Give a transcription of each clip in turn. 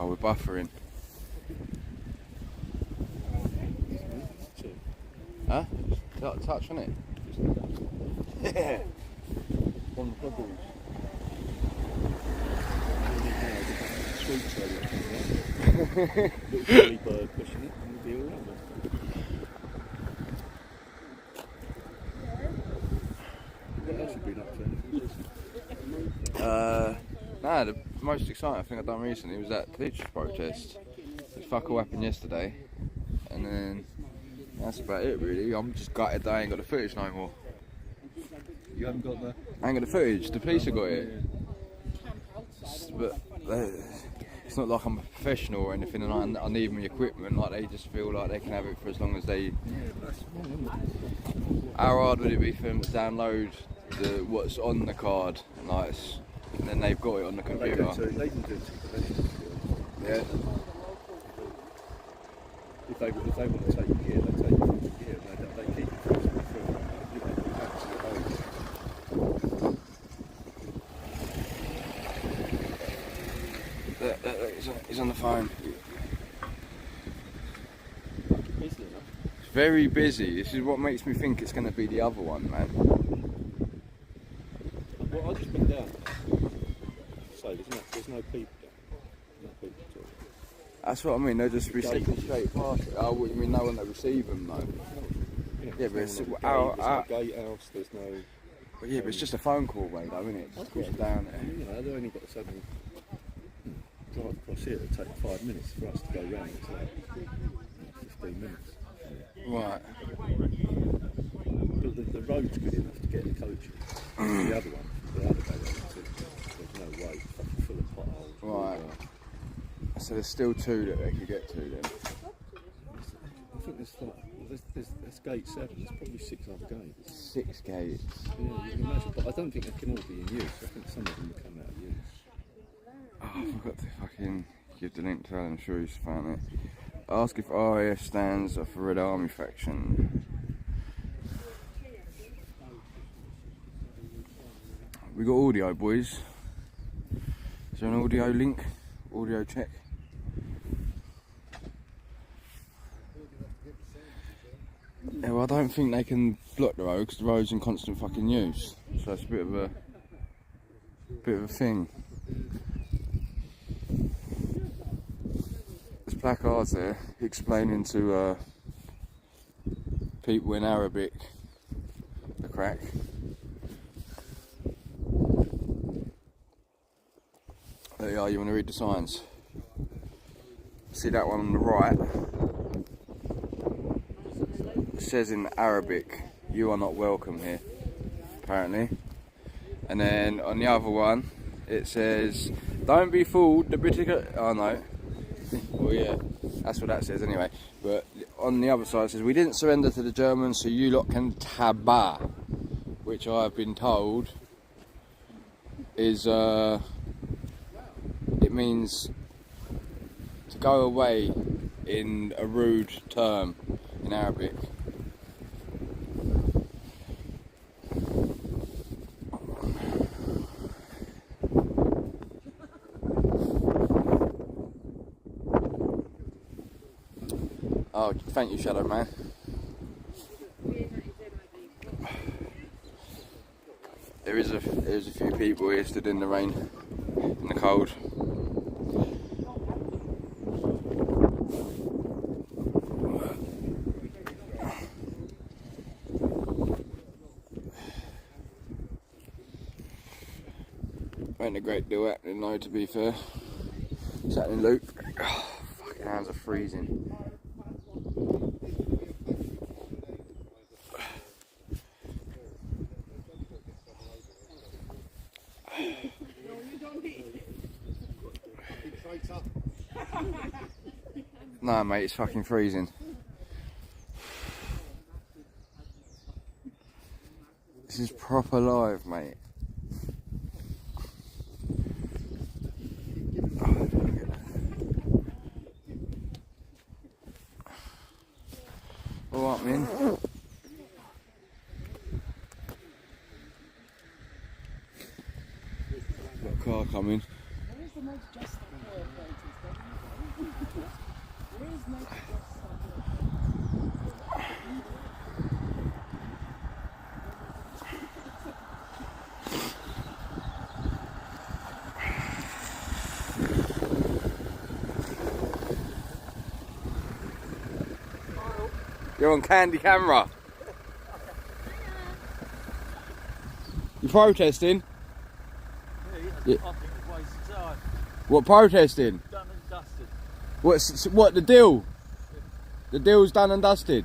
Oh, we're buffering. Huh? Touch on it. Yeah. On the bubbles. Sweet little bird pushing it, and we'll be all right. What else have you been up to? Nah, the most exciting thing I've done recently was that police protest. The fuck all happened yesterday, and then that's about it really. I'm just gutted that I ain't got the footage no more. You haven't got the... I ain't got the footage, the police have got it. But it's not like I'm a professional or anything and I need my equipment, like they just feel like they can have it for as long as they... How hard would it be for them to download what's on the card and then they've got it on the computer? They can do it to yeah. If they want to take your gear, they take your gear and they keep it for He's on the phone. It's very busy. This is what makes me think it's going to be the other one, man. Well, I just went down. So there's no people there. No people at all. That's what I mean. They're just receiving straight past it. Oh, what, you mean no one that receive them though? Yeah, but it's there's no gatehouse. There's no. But yeah, but it's just a phone call away, though, isn't it? Just push it down there. You know, they've only got to suddenly drive across here. It'll take 5 minutes for us to go round. It's like 15 minutes. Right. But the road's good enough to get the coaches. The other one, the other direction, there's no way. It's fucking full of potholes. Right. So there's still 2 that they could get to then. I think there's gate 7. There's probably 6 other gates. 6 gates. Yeah, you can imagine. But I don't think they can all be in use. I think some of them will come out of use. Oh, I forgot to fucking give the link to Alan Shrews, found it. Ask if RAF stands for Red Army faction. We got audio, boys. Is there an audio link? Audio check. Yeah, well, I don't think they can block the road because the road's in constant fucking use. So it's a bit of a thing. There's placards there explaining to people in Arabic the crack. There you are, you want to read the signs? See that one on the right? It says in Arabic, "You are not welcome here," apparently. And then on the other one, it says, "Don't be fooled, the British..." Oh no. Well, yeah, that's what that says anyway. But on the other side, it says, "We didn't surrender to the Germans, so you lot can tabah," which I've been told is it means to go away in a rude term in Arabic. Oh, thank you, Shadow Man. There is a few people here stood in the rain, in the cold. Ain't a great deal happening though, to be fair. Sat in loop. Oh, fucking hands are freezing. Nah, mate, it's fucking freezing. This is proper live, mate. Alright, man. Got a car coming. You're on candy camera. You protesting? Yeah. I think it's wasted time. What, protesting? Done and dusted. What, the deal? The deal's done and dusted.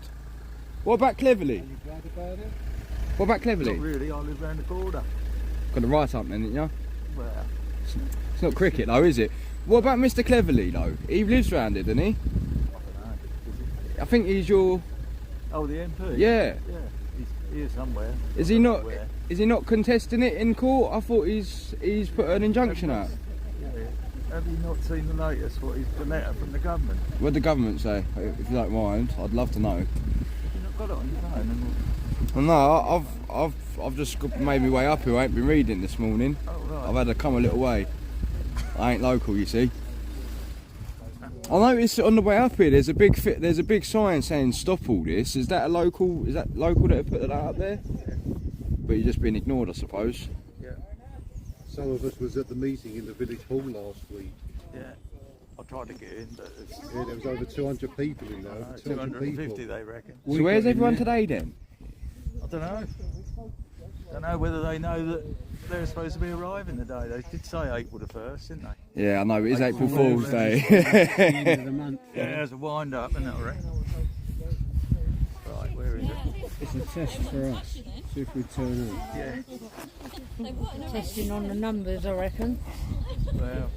What about Cleverly? Are you glad about it? What about Cleverly? Not really, I live round the corner. Got to write something, didn't you? Well, It's not cricket though, is it? What about Mr. Cleverly though? He lives round it, doesn't he? I don't know. I think he's your... Oh, the MP? Yeah. Yeah, he's here somewhere. Is he not? Is he not contesting it in court? I thought he's put an injunction out. Yeah. Have you not seen the latest? What is the letter from the government? What did the government say? If you don't mind, I'd love to know. Have you not got it on your phone? Well, no, I've just made my way up here. I ain't been reading this morning. Oh, right. I've had to come a little way. I ain't local, you see. I noticed on the way up here there's a big sign saying stop all this. Is that local that have put that up there? Yeah. But you're just being ignored, I suppose. Yeah. Some of us was at the meeting in the village hall last week. Yeah. I tried to get in, but it's Yeah, there was over 200 people in there. Over 200 250 people. they reckon. We So where's got in everyone there. today then? I don't know. Don't know whether they know that they're supposed to be arriving today. They did say April the 1st, didn't they? Yeah, I know, it is April April Fool's Fool's Day. End of the month. Yeah, there's a wind up, isn't it, I reckon? Right, where is it? It's a test for us. See if we turn up. Yeah. Testing on the numbers, I reckon. Well,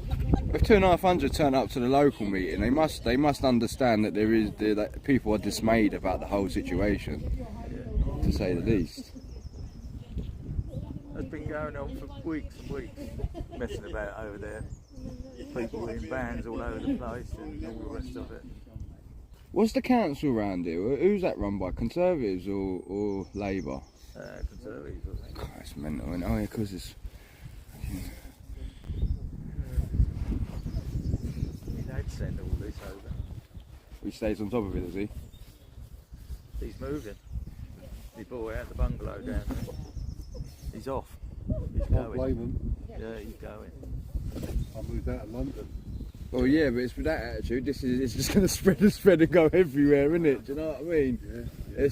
If 2,500 turn up to the local meeting, they must understand that that people are dismayed about the whole situation, to say the least. it's been going on for weeks and weeks, messing about over there. People in vans all over the place and all the rest of it. What's the council around here? Who's that run by? Conservatives or Labour? Conservatives, I think. God, it's mental. Oh yeah, because it's... They'd send all this over. He stays on top of it, does he? He's moving. He bought out the bungalow down there. He's off. He's Can't going. blame them. Yeah, he's going. I moved out of London. Well, yeah, but it's with that attitude. It's just going to spread and go everywhere, isn't it? Do you know what I mean? Yeah.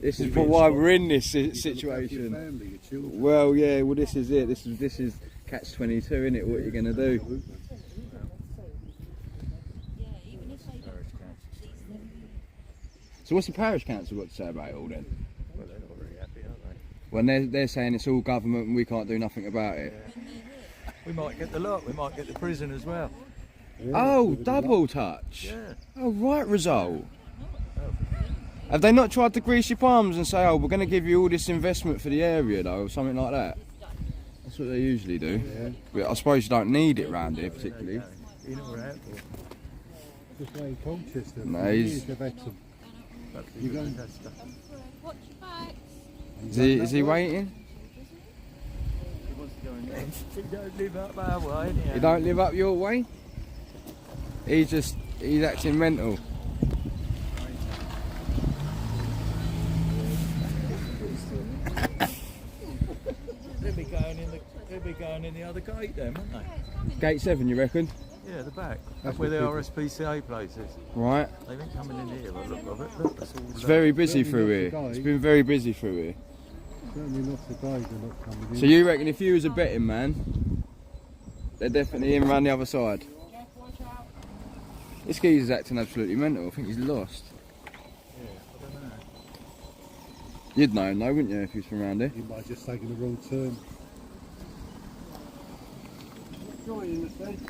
This is Well, why it's we're in this You've got to look after situation. Your family, your children. Well, yeah. Well, this is it. This is catch-22, isn't it? What you're going to do? Absolutely. Parish council. So, what's the parish council got to say about it all then? Well, they're not very happy, are they? When they're saying it's all government and we can't do nothing about it. We might get the lot. We might get the prison as well. Yeah, Oh, give it a double touch. Yeah. Oh, right result. Have they not tried to grease your palms and say, oh, we're going to give you all this investment for the area though, or something like that? That's what they usually do. Yeah. But I suppose you don't need it round here particularly. In or out, or Just like in Colchester. No, for he's- years they've had some. perhaps You even don't- that stuff. Is he waiting? He wants to go in there. He don't live up our way, anyhow. He don't live up your way? He's acting mental. They'll be going in the other gate then, won't they? Gate 7, you reckon? Yeah, the back. That's That's where the what RSPCA place is. Right. They've been coming in here, by the look of it. Look, it's all It's very busy Certainly through not here. the It's guy. been very busy through here. Certainly not today, they're not coming in. So you reckon if you was a betting man, they're definitely in around the other side? This geezer's acting absolutely mental. I think he's lost. Yeah, I don't know. You'd know him though, wouldn't you, if he was from around here? You might have just taken the wrong turn. Joining us then.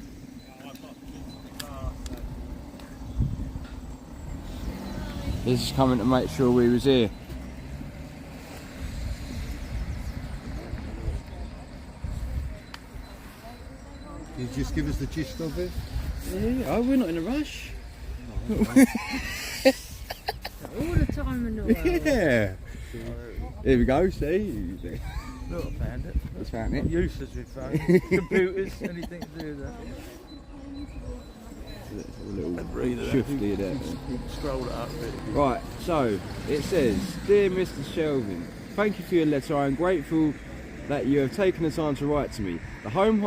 He's just coming to make sure we was here. Can you just give us the gist of it? Yeah, oh, we're not in a rush. All the time in the world. Yeah. Here we go, see? Look, I found it. He's found I'm it. useless with phones, computers, anything to do with that. breather. shifty there. You can scroll it up a bit. Right, so it says, Dear Mr. Shelvin, thank you for your letter. I am grateful that you have taken the time to write to me. The Home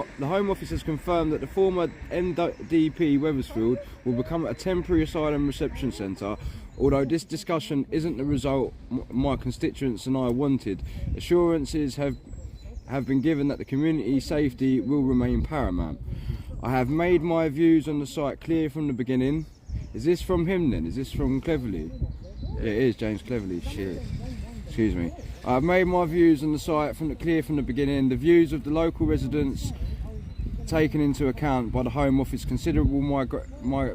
Office has confirmed that the former NDP Wethersfield will become a temporary asylum reception centre. Although this discussion isn't the result my constituents and I wanted, assurances have been given that the community safety will remain paramount. I have made my views on the site clear from the beginning. Is this from him then? Is this from Cleverly? Yeah, it is James Cleverly. Shit. Excuse me. I have made my views on the site clear from the beginning. The views of the local residents taken into account by the Home Office. Considerable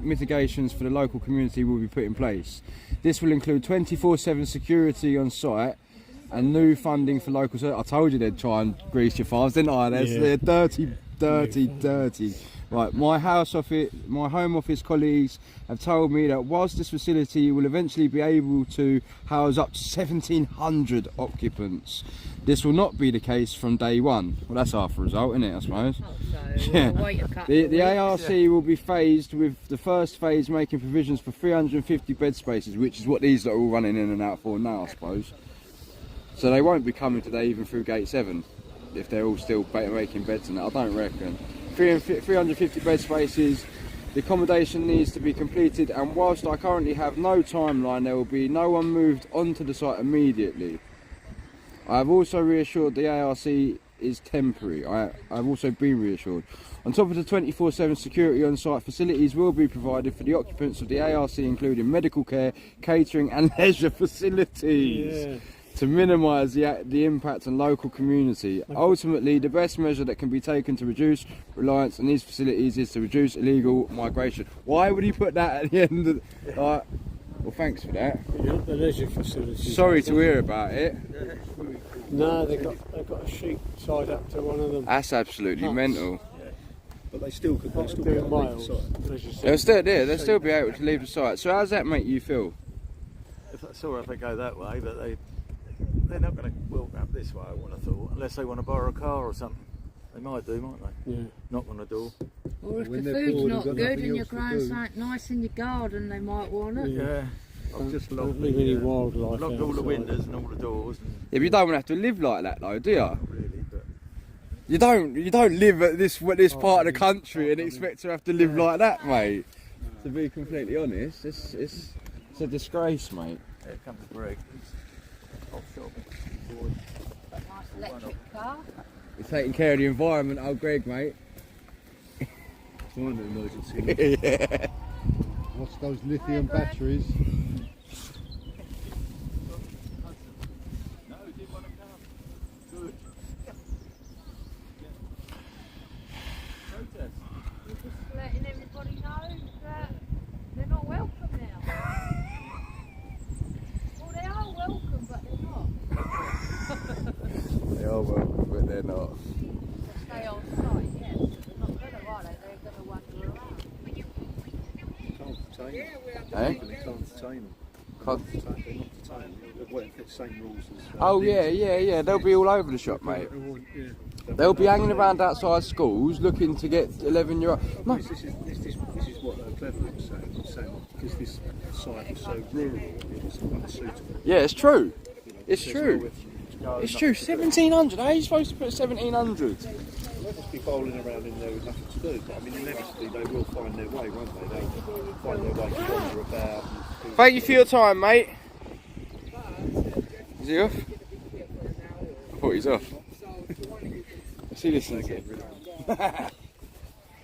mitigations for the local community will be put in place. This will include 24/7 security on site and new funding for local. I told you they'd try and grease your farms, didn't I? They're dirty. Right, my Home Office colleagues have told me that whilst this facility will eventually be able to house up to 1,700 occupants, this will not be the case from day one. Well, that's half a result, isn't it, I suppose? The ARC will be phased, with the first phase making provisions for 350 bed spaces, which is what these are all running in and out for now, I suppose. So they won't be coming today even through Gate 7, if they're all still making beds and that, I don't reckon. 350 bed spaces, the accommodation needs to be completed, and whilst I currently have no timeline, there will be no one moved onto the site immediately. I have also reassured the ARC is temporary. I've also been reassured. On top of the 24/7 security on site, facilities will be provided for the occupants of the ARC, including medical care, catering and leisure facilities. To minimise the impact on local community. Ultimately, the best measure that can be taken to reduce reliance on these facilities is to reduce illegal migration. Why would he put that at the end of well, thanks for that. The leisure facilities. Sorry to hear about it. No, they've got a sheet tied up to one of them. That's absolutely mental. But they still could be able to leave the site. They'll still be able to leave the site. So how does that make you feel? Sorry if they go that way, but they're not going to walk up this way, I would have thought, unless they want to borrow a car or something. They might do, might they? Yeah. Knock on the door. Or if When the they're food's bored, not they've got good nothing and you're else to growing do. something nice in your garden, they might want it. Yeah. I've just locked leave any wildlife locked all the outside. windows and all the doors. And Yeah, but you don't want to have to live like that though, do you? not really, but You don't live at this part of the country and expect to have to live like that, mate. To be completely honest, it's a disgrace, mate. here comes Greg. Hot shop. Nice electric car. You're taking care of the environment, old Greg, mate. Find an emergency. Yeah. What's those lithium batteries? No, did want to come. Good. Protest. We're just letting everybody know that they're not welcome now. Well, they are welcome, but they're not. They are welcome, but they're not. Stay on site, yes. They're not going to, are they? They're going to wander around. Can't detain them. Eh? They can't detain them. Can't- They're not detained. They're waiting for the same rules as. Oh yeah. They'll be all over the shop, mate. They'll be hanging around outside schools looking to get 11-year-old. No. This is what Clever was saying, because this site is so rural, it's unsuitable. Yeah, it's true. It's There's true. nowhere for you to go, It's nothing true. 1,700. How are you supposed to put 1,700? They must be bowling around in there with nothing to do, but I mean, inevitably they will find their way, won't they? They'll find their way to wander about. Thank you for your time, mate. Is he off? I thought he was off. What's he listening to?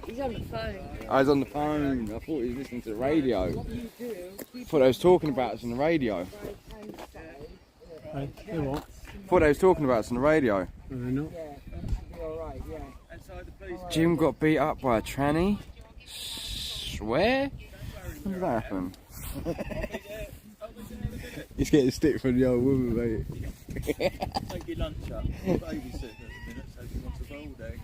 He's on the phone. I was on the phone. I thought he was listening to the radio. I thought they was talking about us on the radio. Hey, they're what? I thought they was talking about us on the radio. Are they not? Jim got beat up by a tranny. Swear? When did that happen? He's getting stick from the old woman, mate. Take your lunch up. Babysitting at the minute, so if you want to bowl there,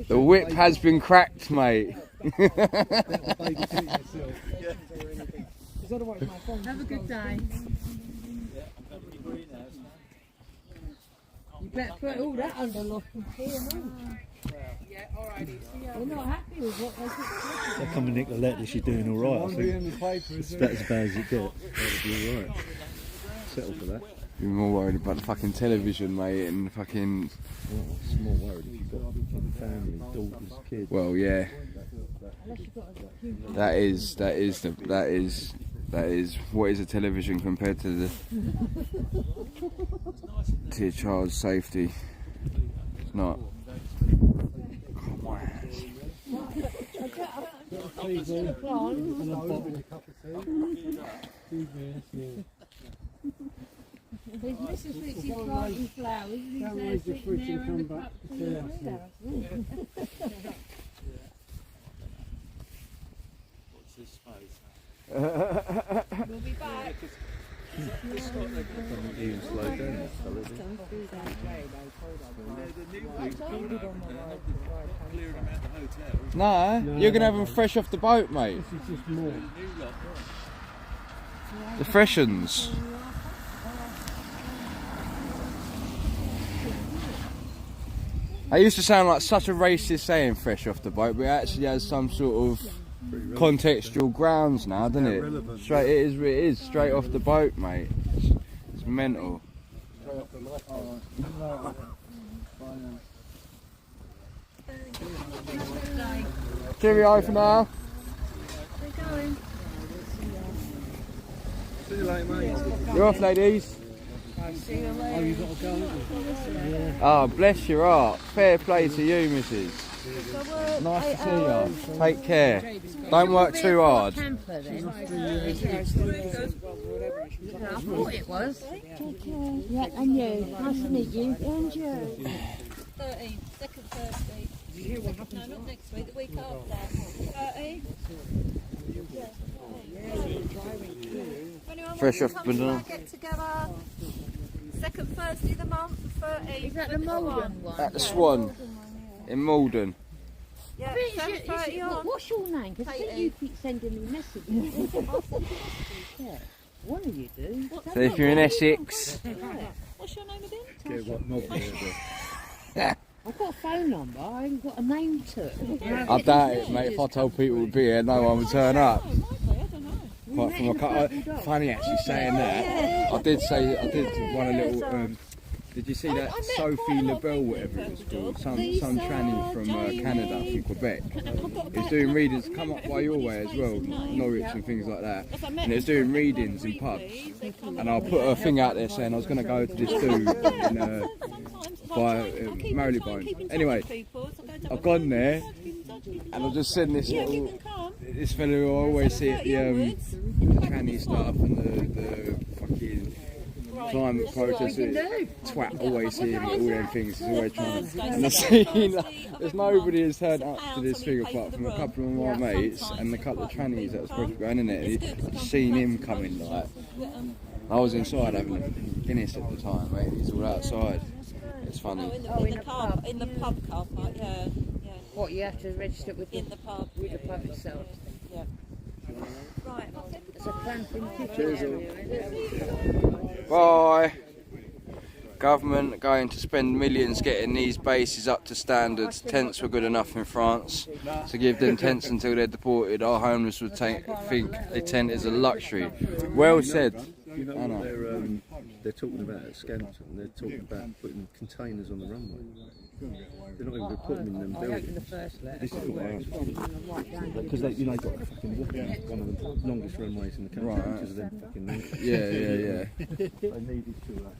The whip has been cracked, mate. Have a good day. You better put all that under lock and key and all. They're not happy with what they put. They come and nick the lettuce, you're doing all right. I think it's about as bad as it gets. That'll be all right. Settle for that. You're more worried about the fucking television, mate, and fucking. Well, it's more worried if you've got family, daughters, kids. Well, yeah. That is what is a television compared to your child's safety. It's not. Come on. His missus thinks he's planting flowers and he's there sitting there in the cup of the What's this space? We'll be back. Even slow down. No, you're gonna have them fresh off the boat, mate. This is just more. The fresh ones. It used to sound like such a racist saying fresh off the boat, but it actually has some sort of contextual grounds now, doesn't it? Straight, it is straight off the boat, mate. It's mental. Cheerio for now. We're going. See you later, mate. You're off, ladies. See you later. Oh, you've got to go, haven't you? Oh, bless your heart. Fair play to you, missus. Nice to see you. Take care. Don't work too hard. Camper, then. I thought it was. Yeah, and you. Nice to meet you. And you. 13, second Thursday. No, not next week, the week after. 13. Anyone Fresh wants off to come to banana. our get together? Second Thursday of the month, 13. Is that the Malden one? At the Swan in Malden. Yeah, Is 7:30 on. what's your name? Because I think you keep sending me messages. Yeah. One of you do. So if you're in Essex, What's your name again? Get what knob I've got a phone number, I haven't got a name to it. I doubt it, mate. If I told people to be here, no one would turn up. Apart from a couple. Funny actually saying that. I did want a little. Did you see that Sophie LaBelle, whatever it was called? Some tranny from Canada, from Quebec. It was doing readings, come up by your way as well, Norwich and things like that. And it was doing readings in pubs. And I put a thing out there saying I was going to go to this dude in by Marylebone. Anyway, I've gone there and I've just seen this fellow who I always see at the tranny stuff and the fucking climate protest, twat, always see him at all them things, he's always trying to, and I've seen, there's nobody has turned up to this thing apart from a couple of my mates and a couple of trannies that was supposed to be going in there. I've seen him coming, like, I was inside having a Guinness at the time, mate, he's all outside. It's funny. In the pub car park, yeah. What, you have to register with In the pub. with the pub itself? Yeah. Right, It's a clamping area. Bye. Government going to spend millions getting these bases up to standards. Tents were good enough in France. To give them tents until they're deported, our homeless would think a tent is a luxury. Well said. You know what they're talking about at Scampton? They're talking about putting containers on the runway. They're not even going to put them in them buildings. This is what I asked for. Because they, got a fucking walk out one of the longest runways in the country because of them fucking names. Yeah.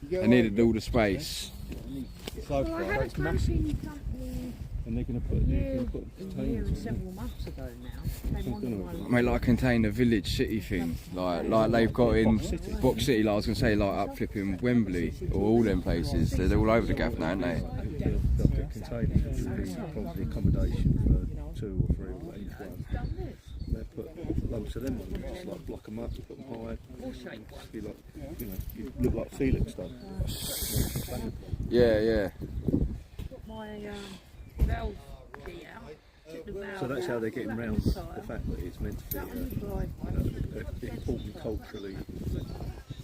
They needed all the space. Well, I had a clamping company And they're going to put containers on several months ago now. They wanted one. Mate, like a container village city thing, like they've got in Box City, like I was going to say, like up flipping Wembley or all them places. They're all over the gaff now, aren't they? They'll put containers, which will be probably accommodation for 2 or 3 or each one. They put loads of them on, just like block them up, put them high. Just be like, you look like Felix stuff. Yeah. Put my valve key out. So that's how they're getting round the fact that it's meant to be important culturally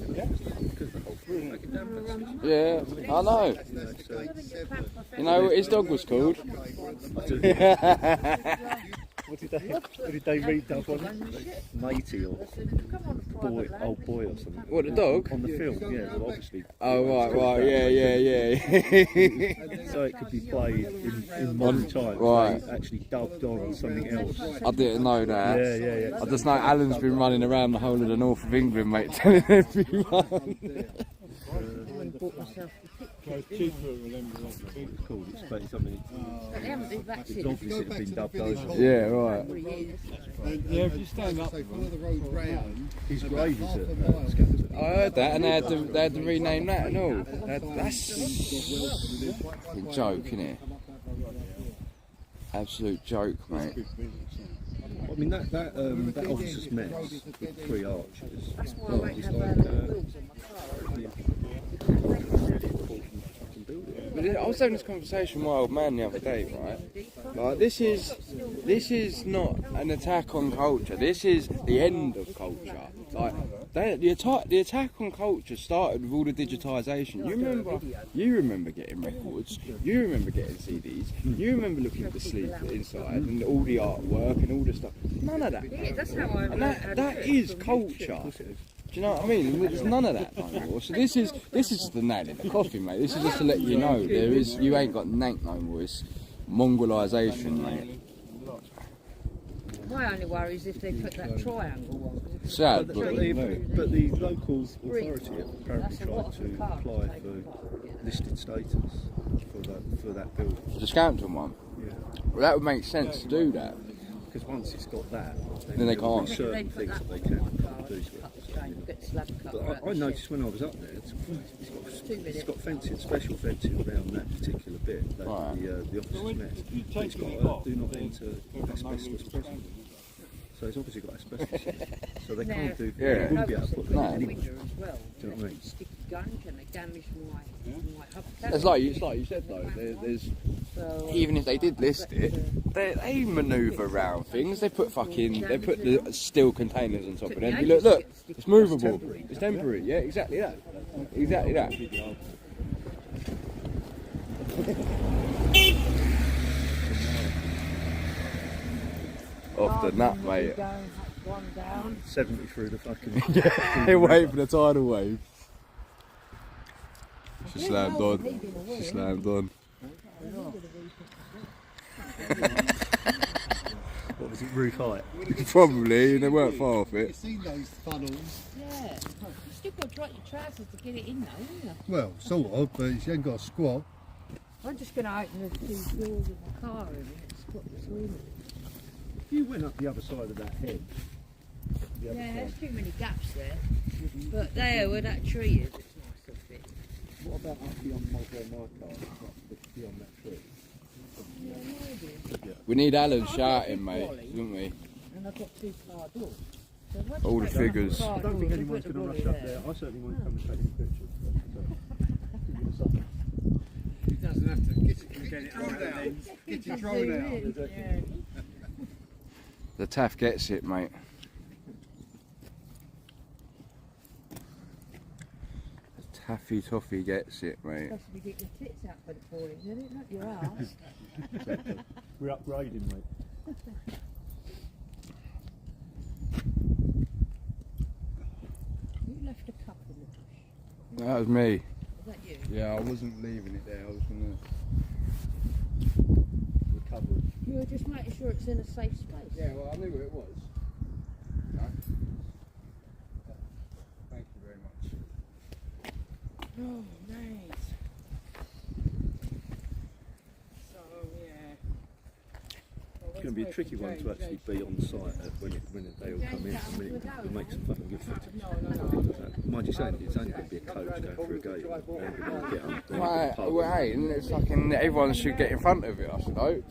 Because the whole thing make it down. Yeah, I know. You know what his dog was called? What did they read that one? Matey or boy, old boy or something. What, the dog? On the film, yeah, well, obviously. Oh right, yeah. So it could be played in modern times. Right. They actually dubbed on something else. I didn't know that. Yeah. I just know Alan's been running around the whole of the north of England, mate, telling everyone. It's called, it's basically something. It's obviously been dubbed over. Yeah, right. Yeah, if you stand up, His grave is at Scampton. I heard that, and they had to rename that and all. That's a joke, isn't it? Absolute joke, mate. I mean, that officer's mess with 3 archers. Oh, it's like, But I was having this conversation with my old man the other day, right? Like, this is not an attack on culture. This is the end of culture. Like, the attack on culture started with all the digitisation. You remember getting records. You remember getting CDs. You remember looking at the sleep inside and all the artwork and all the stuff. None of that. And that is culture. Do you know what I mean? There's none of that anymore. So this is the nail in the coffin, mate. This is just to let you know you ain't got nank no more. It's Mongolisation, mate. My only worry is if they put that triangle on. Sad, but the local authority apparently tried to apply for listed status for that building. The Scampton one? Yeah. Well, that would make sense to do that. Because once it's got that, then they can't. There's certain things that they can do to it. But I noticed when I was up there, it's got fencing, special fencing around that particular bit, the officer's mess. It's got a do not enter asbestos prison. So it's obviously got asbestos in it. So they can't do, they wouldn't be able to put that anywhere. Do you know what I mean? It's like you said though, there's even if they did list it, they manoeuvre around things. They put the steel containers on top of them. You look, it's movable. It's temporary. Yeah, exactly that. Exactly that. Off the nut, mate. 70 through the fucking. Yeah, wait for the tidal wave. She slammed on. What was it, roof height? Probably, they weren't far off it. You've seen those funnels? Yeah. You still got to dry your trousers to get it in though, haven't you? Well, sort of, but you ain't got a squat. I'm just going to open the 2 doors of the car and squat between them. You went up the other side of that hedge. Yeah, there's too many gaps there. But there, where that tree is, it's nice to fit. What about up beyond my car, beyond that tree? Yeah, maybe. We need Alan shouting, mate, don't we? And I've got 2 car doors. So All the figures. I don't think anyone's going to rush up there. I certainly won't come and take any pictures. He doesn't have to. Get it drone out. Get your drone out. Yeah. The Taff gets it, mate. The Taffy Toffee gets it, mate. Supposed to be getting your tits out for the boys, isn't it? Not your arse. Exactly. We're upgrading, mate. You left a cup in the bush. That was me. Was that you? Yeah, I wasn't leaving it there. I was gonna Recover it. You were just making sure it's in a safe space. Yeah, well, I knew where it was. No? Thank you very much. Oh, nice. So, yeah. It's going to be a tricky one to actually be on site when they all come in. I mean, it'll make some fucking good footage. Mind you saying, it's only going to be a coach going through a gate. They're going to get on. Well, hey, and it's fucking everyone should get in front of it, I should hope.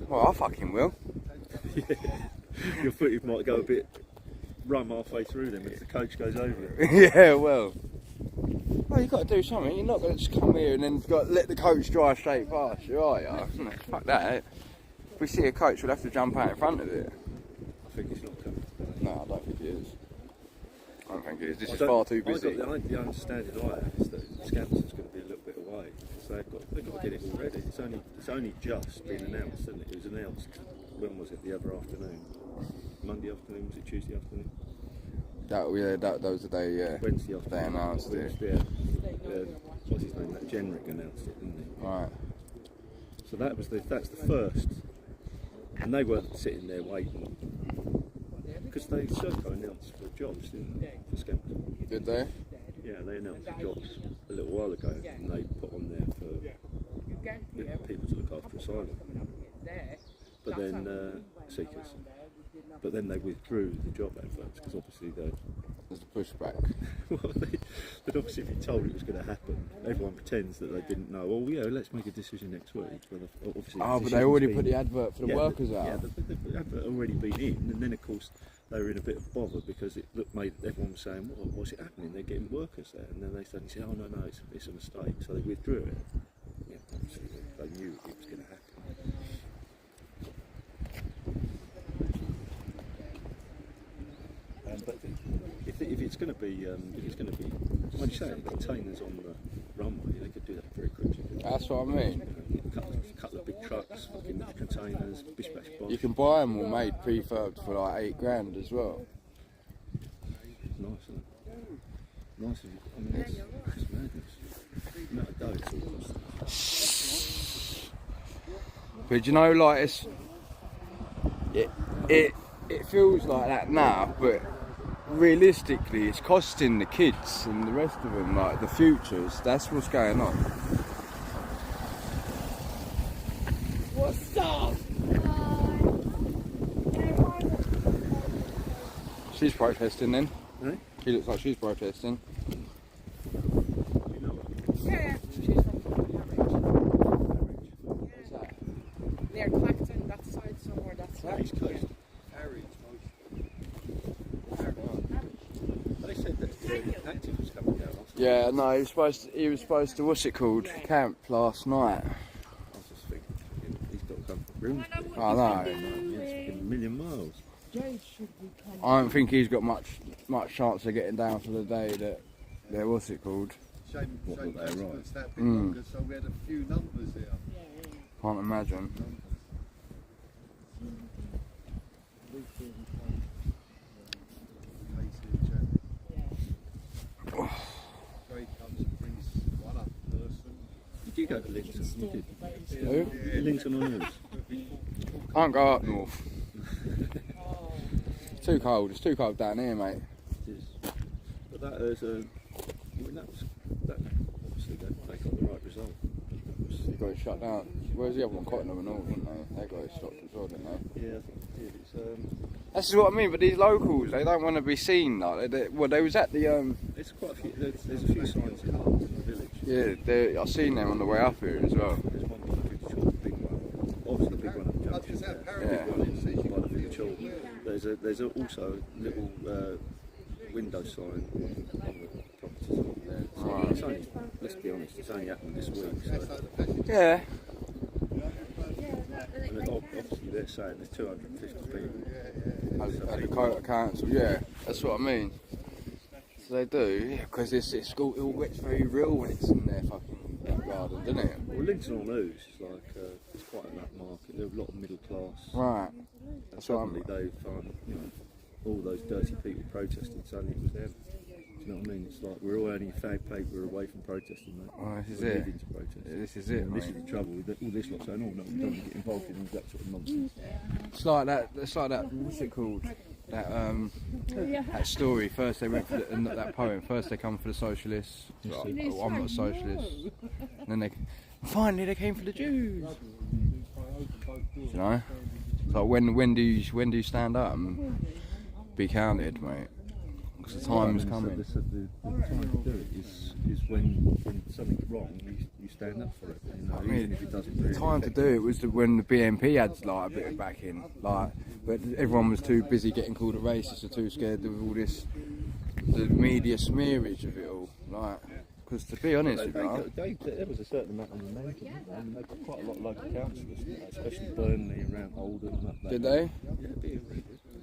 Well, I fucking will. Your footage might go a bit rum halfway through them if the coach goes over it. Yeah, well, you've got to do something. You're not going to just come here and then let the coach drive straight past you, are you? No, fuck that. If we see a coach, we'll have to jump out in front of it. I think it's not coming. No, I don't think it is. I don't think think it is. This is far too busy. The understanding I have is that Scampton's going to be a little bit away, so they've got to get it all ready. It's only just been announced, isn't it? It was announced, when was it, the other afternoon? Monday afternoon, was it Tuesday afternoon? That was the day, yeah. Wednesday afternoon. They announced it. What's his name? That Generic announced it, didn't he? Right. So that's the first, and they weren't sitting there waiting because they Serco announced for jobs, didn't they, for Scampton? Did they? Yeah, they announced for jobs a little while ago, and they put on there for people to look after asylum. But then seekers. But then they withdrew the job adverts because obviously there's a pushback. Well, they'd obviously been told it was going to happen. Everyone pretends that they didn't know. Oh yeah, let's make a decision next week. Well, obviously but they already put the advert for the workers out. Yeah, the advert had already been in, and then of course they were in a bit of bother because it made everyone was saying, well, what's it happening? They're getting workers there, and then they suddenly said, oh no, it's a mistake. So they withdrew it. Yeah, obviously they knew it was going to happen. But if it's going to be, like you say, containers on the runway, they could do that very quickly. That's what I mean. A couple of big trucks, fucking containers, bish bash bosh. You can buy them all made prefurbed for like £8,000 as well. It's nice, isn't it? Nice. I mean, it's madness. The amount of dough it's all cost. But you know, like it feels like that now, but realistically it's costing the kids and the rest of them, like the futures. That's what's going on. What's up? She's protesting then. Eh? She looks like she's protesting. Yeah, she's from near Clacton, that side somewhere. That's right. East Coast. They said that the active was coming down. Yeah, no, he was supposed to what's it called? Camp last night. I was just thinking, he's got to come from Grimsby. I know. It's a million miles. I don't think he's got much chance of getting down for the day that what's it called? Shame What, that they it's arrived? that bit longer, so we had a few numbers here. Can't imagine. Grey comes and brings one up person. Did you go to Linton? You did. Who? Linton on Ouse. Can't go up north. It's too cold. It's too cold down here, mate. It is. But that is that obviously they got the right result. They got it shut down. Where's the other one? Cottenham and all, didn't they? They got it stopped as well, didn't they? Yeah, I think it did. That's just what I mean. But these locals, they don't want to be seen. Like, they was at the It's quite a few. There's a few signs in the village. Yeah, I've seen them on the way up here as well. There's one by the village hall, big one. Obviously, the big one at the junction. Yeah. Big one by the village hall. There's also a little window sign on the property there. So Right. it's only, let's be honest, it's only happened this week. So. Yeah. And obviously they're saying there's 250 people. At the Dakota Council, yeah, that's what I mean. So they do, yeah, because it all gets very real when it's in their fucking back garden, doesn't it? Well, Linton on Ouse is like, it's quite an upmarket. There are a lot of middle class. Right. And That's what suddenly they found, all those dirty people protesting, suddenly it was them. Do you know what I mean? It's like we're all only a fag paper away from protesting, mate. Oh, this is We're it. living to protest. Yeah, this is it, And this mate. is the trouble with all this lot saying, oh no, we don't want to get involved in that sort of nonsense. It's like that. What's it called? That story. First they went for that poem. First they come for the socialists. Like, oh, I'm not a socialist. And then finally they came for the Jews. You know. So when do you stand up and be counted, mate? Because the time is coming. The time to do it is when something's wrong, you stand up for it. You know, I mean, even if it doesn't the really time to affect do it was when the BNP had like a bit of backing, like, but everyone was too busy getting called a racist or too scared of all this, the media smearage of it all, like. Because to be honest with you, there was a certain amount of momentum. I mean, they've got quite a lot of local councillors, especially Burnley around Oldham. Up there. did they? Yeah,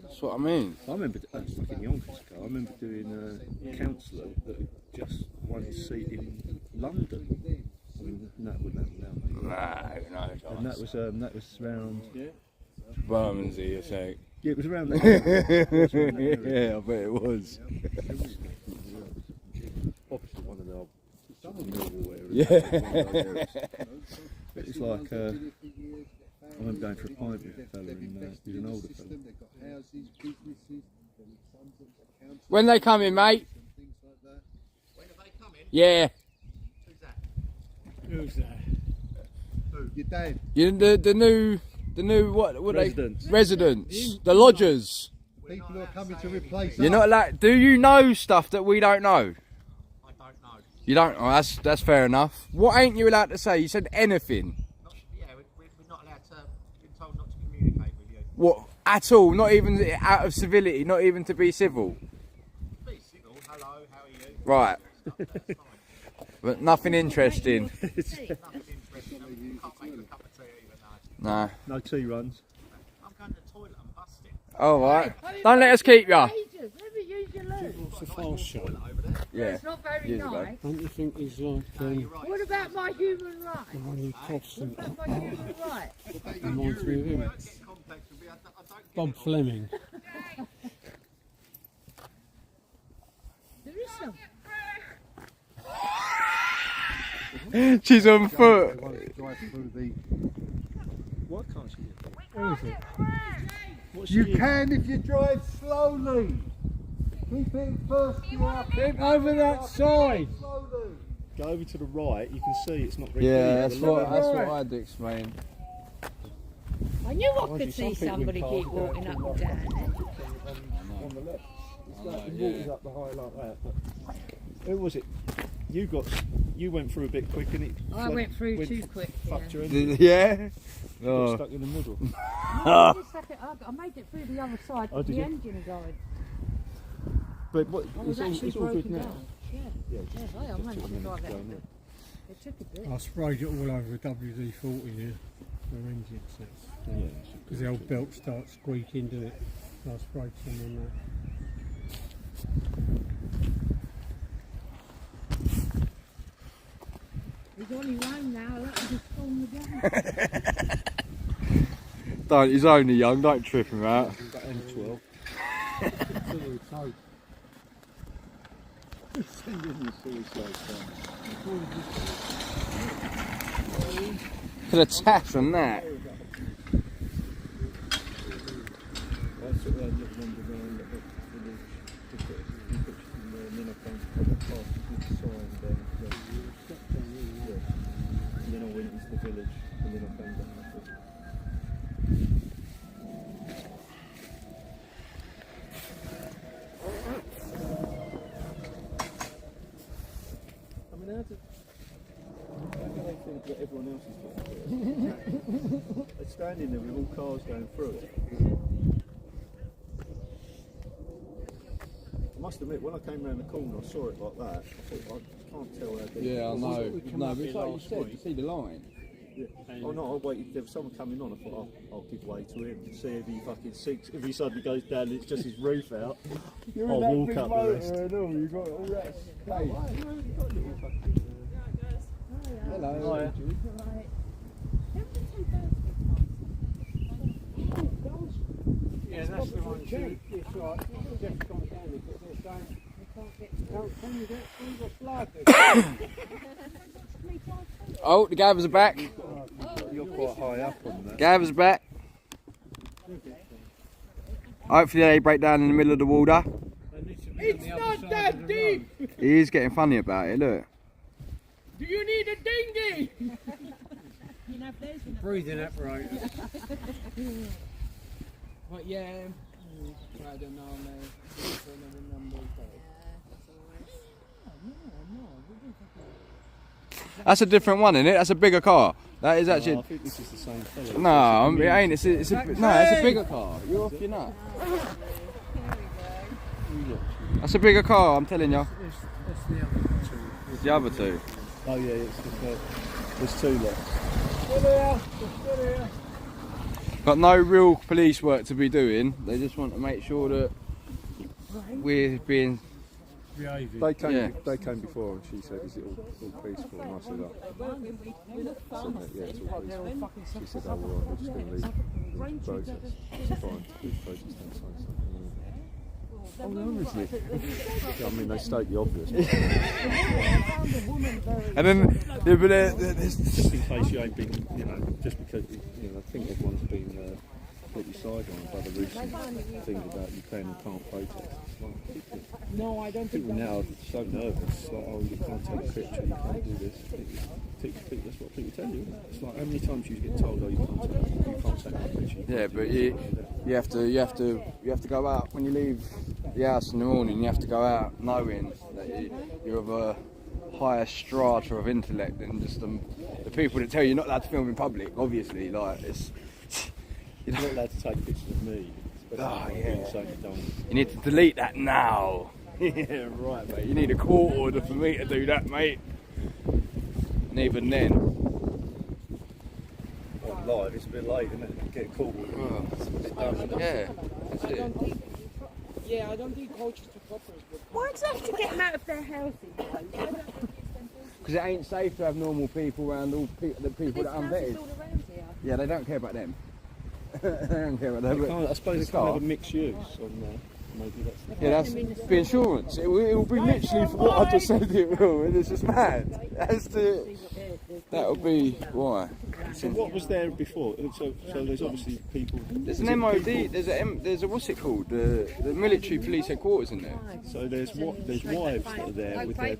That's what I mean. I remember, that's fucking yonkers car. I remember doing a councillor that had just won his seat in London. I mean, that wouldn't happen now, mate. No. And that was around. Bermondsey, you say? Yeah, it was around there. Yeah, I bet it was. Obviously, one of the old areas. But it's like I remember going for a pint with a fella, and he's an older fella. When they coming, mate? When are they coming? Yeah. Who's that? Who? Your dad. The new what Residents. they residents, the lodgers. People are coming to replace You're not allowed. Do you know stuff that we don't know? I don't know. You don't. Oh, that's fair enough. What ain't you allowed to say? You said anything. We're not allowed to. Been told not to communicate with you. What at all? Not even out of civility. Not even to be civil. Be civil. Hello. How are you? Right. That's fine. But nothing interesting. Nothing interesting. Can't make you a cup of tea either. No. Nah. No tea runs. I'm going to the toilet. I'm busting. All right. Don't let us keep ya. Ages, let me use your loo. What's the file show? Over there. Yeah. It's not very Years ago. nice. Don't you think he's like You're right. What about my human rights? the one who coughs and What about my human rights? reminds me of him? Don't get in contact with me. I don't get Bob it all. Fleming. There is some. She's on foot. Drive through the. Why can't she get Who is it? What's You she- can if you drive slowly. Keep it first gear up. Get over that side. Slowly. Go over to the right, you can see it's not very Yeah, deep. that's what I'd explain. I knew I Mind could you, see some people somebody in keep cars go walking up through and down there. On the left. It's like the water's up the high like that. But who was it? You went through a bit quick and it I went through too quick. fucked Yeah. your engine. Yeah. Got Oh. stuck in the middle. I made it through the other side Oh, with did the you? engine going. But what, I was actually it's all good broken now. down. Yeah, Yeah, yeah, I managed to drive it. go now. It took a bit. I sprayed it all over a WD-40 here for engine sets. Yeah. Because the old belt starts squeaking, doesn't it? So I sprayed some on there. He's on his own now, let him just storm the game. Don't. He's only young. Don't trip him out. That M12. Send in the suicide Could have tapped on that. I sort of had a little wander around the village, took it, and then I came past the sign down. And then I went into the village, and then I came back. I mean, how do they think that everyone else is getting through it? They're standing there with all cars going through it. I must admit, when I came round the corner, I saw it like that. I thought, I can't tell how deep. Yeah, I know. No, but it's like you last said. week. You see the line. Yeah. Oh no, I waited. There was someone coming on. I thought, I'll give way to him. See if he fucking sinks. If he suddenly goes down, it's just his roof out. I'll walk up the rest. You got all that space. Hello. Yeah, that's the one. It's right. Just gone down because they're saying can you get through the flood? Oh, the gavers are back. You're quite high up on that. Gavers back. Hopefully they break down in the middle of the water. It's not that deep. He is getting funny about it. Look. Do you need a dinghy? You know, if there's enough. Breathing apparatus. But yeah, I don't know, mate. That's a different one, isn't it? That's a bigger car. That is I actually. think this is the same fella. No, it ain't. It's a bigger car. You're off your nut. That's a bigger car. I'm telling you. It's the other two. Oh yeah, it's the first. There's two lots. Still here. got no real police work to be doing. They just want to make sure that we're being. They came, Yeah. they came before and she said, is it all peaceful? And I said, oh. Yeah, it's all peaceful. She said, oh, well, we're just going to leave the protest. It's fine, leave the protest outside. Oh, honestly. I mean, they state the obvious. And then Just in case you ain't been, you know, just because, you know, I think everyone's been completely sidelined by the recent things about you can and can't protest. No, I don't think People now are so nervous, it's like, oh, you can't take a picture, you can't do this. That's what people tell you. It's like, how many times you get told, oh, you can't take a picture. yeah, but you have to go out when you leave the house in the morning. You have to go out knowing that you're of a higher strata of intellect than just the people that tell you you're not allowed to film in public. Obviously, like it's. You're not allowed to take pictures of me. Oh, yeah. So you don't. You need to delete that now. Yeah, right, mate. You need a court order for me to do that, mate. And even then. Oh, live, it's a bit late, isn't it? Get a call. Oh, It's a bit done. yeah, that's I it. don't think. Yeah, I don't think coaches to coppers would. Why do they have to get them out of their houses? Because it ain't safe to have normal people around all the people that aren't vetted. All around here. Yeah, they don't care about them. They don't care about them. I suppose they can't have a mixed use on there. Maybe that's. Yeah, that's the insurance. It will be literally for what I just said it will, and it's just mad. That'll be why. So what was there before? So there's obviously people. There's an MOD. There's a what's it called? The military police headquarters in there. So there's wives that are there with their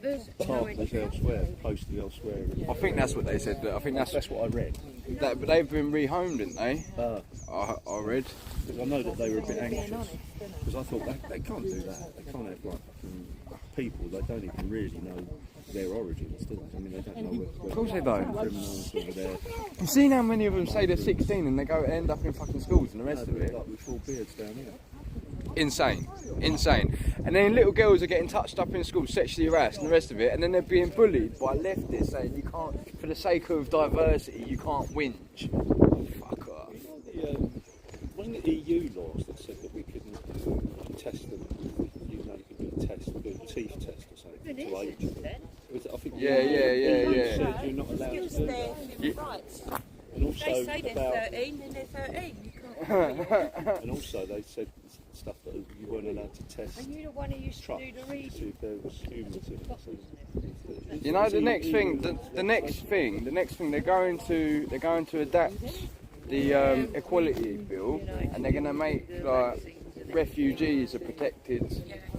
partners elsewhere, posted elsewhere. I think that's what they said. I think That's what I read. but they've been rehomed, didn't they? I read. Because I know that they were a bit anxious. Because I thought they can't do that. They can't have like people. They don't even really know their origins, do they? I mean, they don't know where. Of course they don't. Criminals over there. You've seen how many of them say they're 16 and they go end up in fucking schools and the rest of it. Like with full beards down here. Insane. And then little girls are getting touched up in school, sexually harassed and the rest of it, and then they're being bullied by leftists saying you can't, for the sake of diversity, you can't whinge. Fuck off. Wasn't it EU laws that said that we couldn't test them? You know, you could do a test, do a teeth test or something to age. I think Yeah. said you're not allowed to do that. Rights. And also They say they're about, 13 and they're 13. You can't. and also they said stuff that you weren't allowed to test. And you're the one who used to Trucks do the to reading. see if there was humans in it. You know the next thing, the next thing they're going to adapt the equality bill, and they're going to make like refugees a protected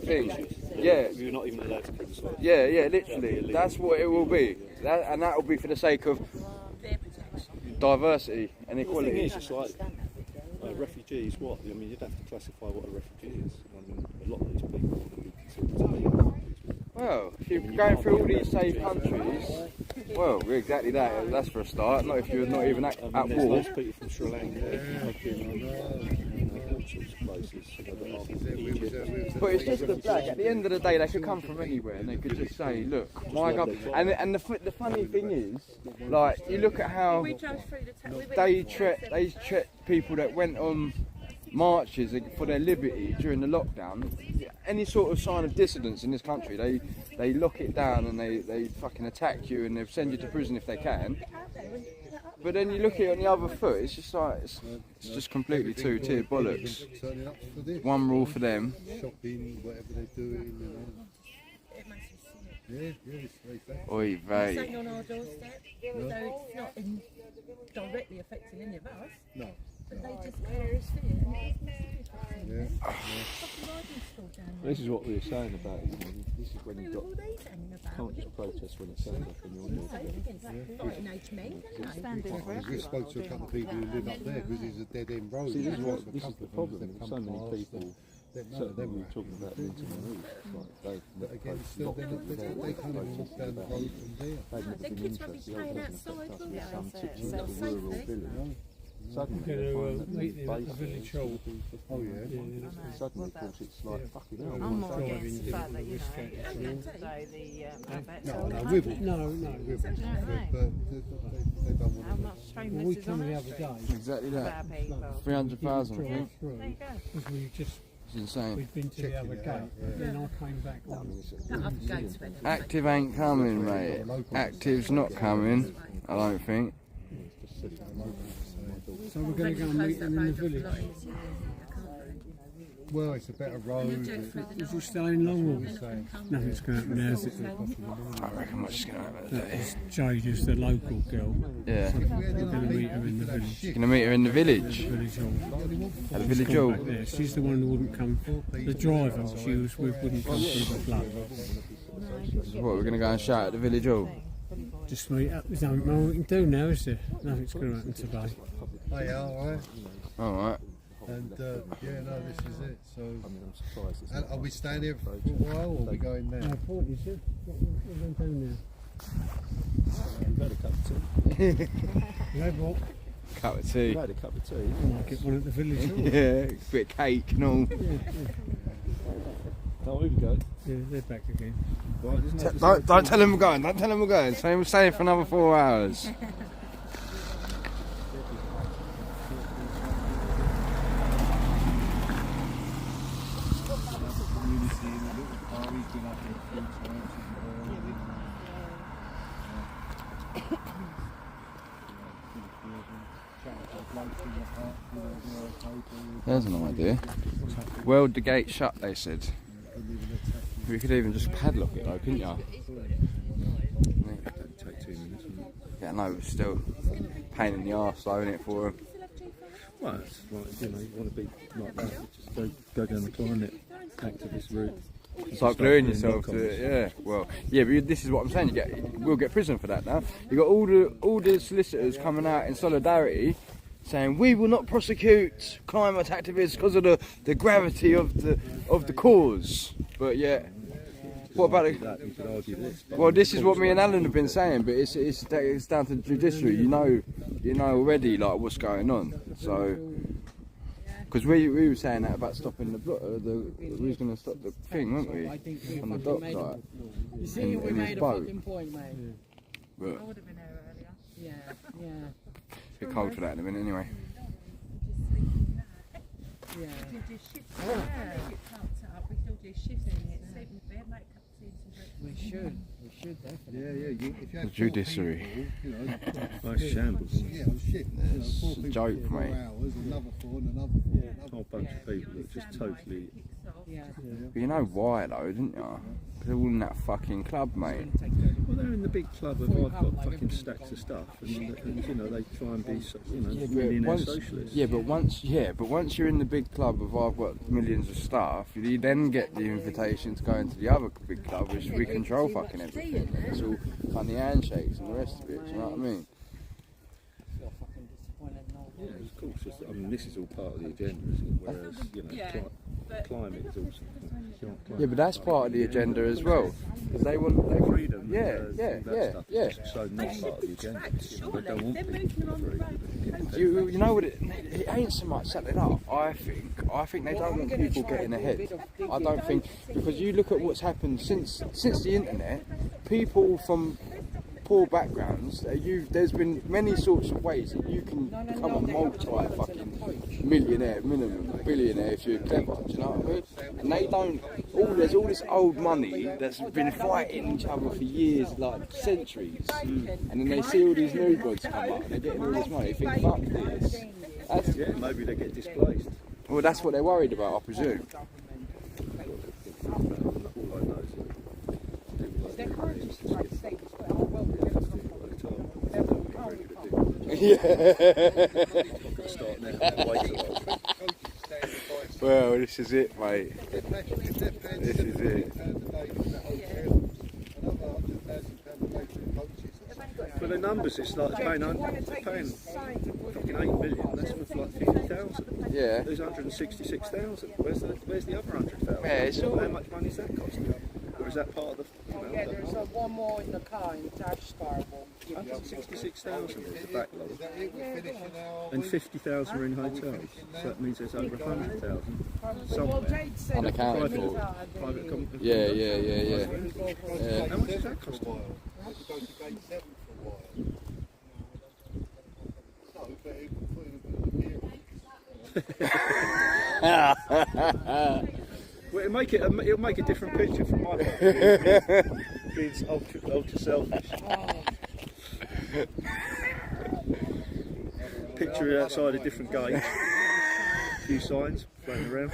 thing. Yeah. You're not even allowed to criticise. Yeah, literally. That's what it will be. And that will be for the sake of diversity and The thing equality. is, it's like refugees. What? I mean, you'd have to classify what a refugee is. I mean, a lot of these people would be considered to be refugees. Well, if you're going through all these safe countries, well, exactly that. That's for a start. Not if you're not even at There's war. loads of people from Sri Lanka, all sorts of places. Egypt. But it's just the flag. At the end of the day, they could come from anywhere, and they could just say, "Look, my government." And the funny thing is, like, you look at how We drove through the town. they treat people that went on marches for their liberty during the lockdown. Any sort of sign of dissidence in this country, they lock it down and they fucking attack you and they send you to prison if they can. But then you look at it on the other foot, it's just like it's just completely two-tier bollocks. Turning up for this. One rule for them. Shopping, whatever they're doing. Yeah, it's very fair. Oi vey. Staying on our doorstep, so it's not directly affecting any of us. No. But they just care us fear. And it's massively affecting them. Fucking riding school down there. This is what we were saying about it. This is when Who you've are got all these hanging about? can't just protest when it's safe up in your door. Fighting age men, don't they? We spoke to a couple of people who live up there because it's a dead end road. See, this is Lots of the companies problem. that There's come so many past people. that none of Certainly, them we were were talking about Linton and Reed. Like But again, still, they can't even walk down the road from there. they've never Their been kids won't be interested. playing They've outside, will in they? some So kitchen in a rural safely. village. suddenly We're they going find to meet them at the base village and hall. Oh yeah. suddenly, of course, it's like fucking hell. I'm what's not that? against the fact that, you know, No, we wouldn't. no. But they don't want How to. much Well, famous we is on came the it? other day. Exactly that. About people. 300,000, I Drive think. through, There you go. because we just, It's insane. we'd been to the other gate, then I came back on. Active ain't coming, mate. Active's not coming, I don't think. So we're going to go and meet them in the village. Well, it's a better road. Is it staying long or nothing's going to happen now, is it? I reckon what's just going to happen today. It's Jade is the local girl. Yeah. We're going to meet her in the village. You're going to meet her in the village. Village hall. At the village Come hall. back there. She's the one who wouldn't come. The driver she was with wouldn't come through the flood. What, we're going to go and shout at the village hall? Just meet up. There's nothing more we can do now, is there? Nothing's going to happen today. They are, right? Alright. And yeah, no, this is it. So, I'm surprised it's and are we staying here for a while, or are we going now? No point, is it? What we're going to do now? We've had a cup of tea. You had what? Cup of tea. We've had a cup of tea. I might get one at the village hall. Yeah, bit of cake and all. Oh, here we go. Yeah, they're back again. Right, isn't that Don't tell them we're going, don't tell them we're going. So we're staying for another 4 hours. There's an idea. Weld the gate shut, they said. We could even just padlock it though, couldn't you? That'd take 2 minutes, wouldn't it? Yeah, no, but still pain in the arse though, isn't it, for them? Well, it's like, you know, you want to be like that, you just go down the climate activist route. It's like gluing yourself to it, yeah. Well, yeah, but this is what I'm saying. We'll get prison for that now. You got all the solicitors coming out in solidarity, saying we will not prosecute climate activists because of the gravity of the cause. But yeah, what about You could argue this. But well, this is what me and Alan have been saying, but it's down to the judiciary. You know already like what's going on. So, because we were saying that about stopping the we was going to stop the thing, weren't we, on the dock site You see, we in his made a boat. fucking point, mate. But I would have been there earlier. Yeah, yeah, it's a bit cold for that in a minute anyway. yeah. We could do shifts. Yeah. Get parked up. We could all do shifts in it. Sleep in bed, make cups of tea and breakfast. We should definitely. Yeah, yeah. If you had The judiciary. 4 people, you know, Nice shambles. yeah, it was shit. You know, 4 It's a people joke, for 4 mate. hours, another 4 and another 4. A whole bunch of people that just totally. Yeah. But you know why though, didn't you? Because they're all in that fucking club, mate. Well, they're in the big club of I've got fucking stacks of stuff, and you know they try and be, you know, millionaire socialists. But once you're in the big club of I've got millions of staff, you then get the invitation to go into the other big club, which we control fucking everything. It's all funny handshakes and the rest of it. Do you know what I mean? Feel fucking disappointed and all. Yeah, of course. I mean, this is all part of the agenda, isn't it? Whereas, you know, climate is also. Yeah, but that's part of the agenda as well, because they want Freedom. Yeah. So not part of the agenda. They don't want people free. You know what? It ain't so much setting up. I think they don't want people getting ahead. I don't think, because you look at what's happened since the internet. People from poor backgrounds, there's been many sorts of ways that you can become a multi-fucking millionaire, minimum billionaire if you're clever. Do you know what I mean? And they don't. There's all this old money that's been fighting each other for years, like centuries. And then they see all these new gods come up and they're getting all this money. They think, fuck this. Yeah, maybe they get displaced. Well, that's what they're worried about, I presume. All I know is that They're encouraging us to try to save us, but well, we're going to come by the time Yeah. start now, wait a while. Well, this is it, mate. This is it. For the numbers, it's like paying fucking 8 million. That's worth like 50,000. Yeah. There's 166,000. Where's the other 100,000? Yeah, it's all. How much money is that costing? Or is that part of the? You know, Yeah, there's one more in the car in the dash star one. 166,000 is the backlog, and 50,000 are in hotels. So that means there's over 100,000 somewhere. Unaccounted for. Private accommodation. Yeah. How much does that cost? Well, it'll make a different picture from my point of view, being ultra selfish. Picture outside a different gate, a few signs floating around.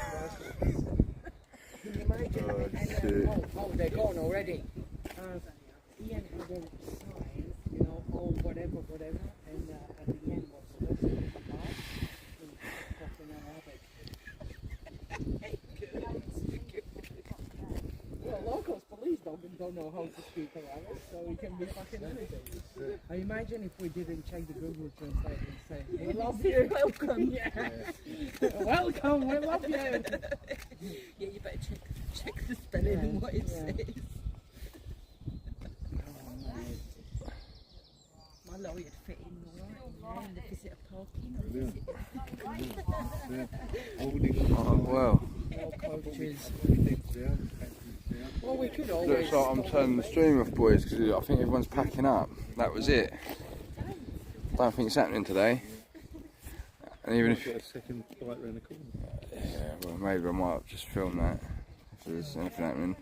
Oh, they're gone already. Ian had a sign, you know, oh, whatever, and at the end was supposed to be the bar, in fucking Arabic. Well, locals police don't know how to speak Arabic, so it can be fucking anything. I imagine if we didn't check the Google Translate and say, we love you, welcome, welcome, we love you. Yeah, you better check the spelling and what it says. My lorry would fit in all right in the visitor parking. Oh, well. Well, we could always. Looks like I'm turning the stream off, boys, because I think everyone's packing up. That was it. Don't think it's happening today. And even if. A second bite around the corner. Yeah, well, maybe I might have just filmed that if there's anything happening.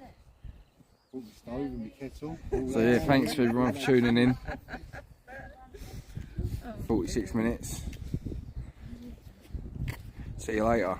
So yeah, thanks for everyone for tuning in. 46 minutes. See you later.